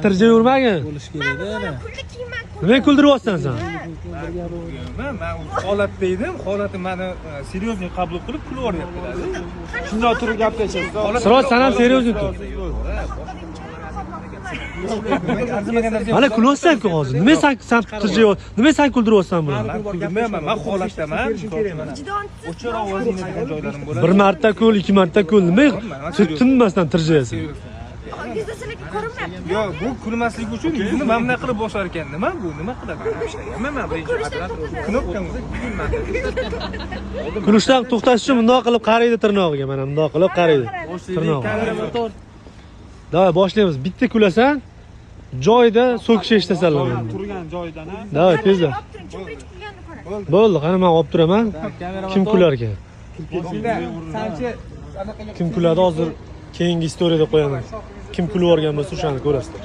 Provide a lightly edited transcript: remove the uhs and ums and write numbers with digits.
Tirja yurmagin. Bo'lish kerak ana. Nima kuldiryapsan sen? Men holatda edim, holatim meni seriyozniy qabul qilib kulib yuboryaptilar. Shunday turib gaplashasiz. Siroj sen ham seriozniy tur. Mana kulyapsan-ku hozir. Nima sen tirja nima sen kuldiryapsan buni? Men kulmayman, men holatdaman. O'char ovozingiz degan joylarim bo'ladi. Bir marta kul, ikki marta kul. Nima tinmasdan tirjaysan? Yuzasilik ko'rinmayapti. Yo'q, bu kulmasligi uchun yuzini mana bunaqa qilib bosar ekan. Nima bu? Nima qiladi? Men knopkani Kulishdan to'xtash uchun bundoq qilib qaraydi tirnog'iga, mana bundoq qilib qaraydi. Tirnog'i. Davay boshlaymiz. Bitta kulasan, joyida so'kish eshitasanlar. Turgan joyidan ha. Davay tezda. Bo'ldi, qani men olib turaman. Kim kular ekan? Kim kuladi hozir keyingi istoriyada qo'yaman. Kim kulib yorgan bo'lsa o'shani ko'rasizlar.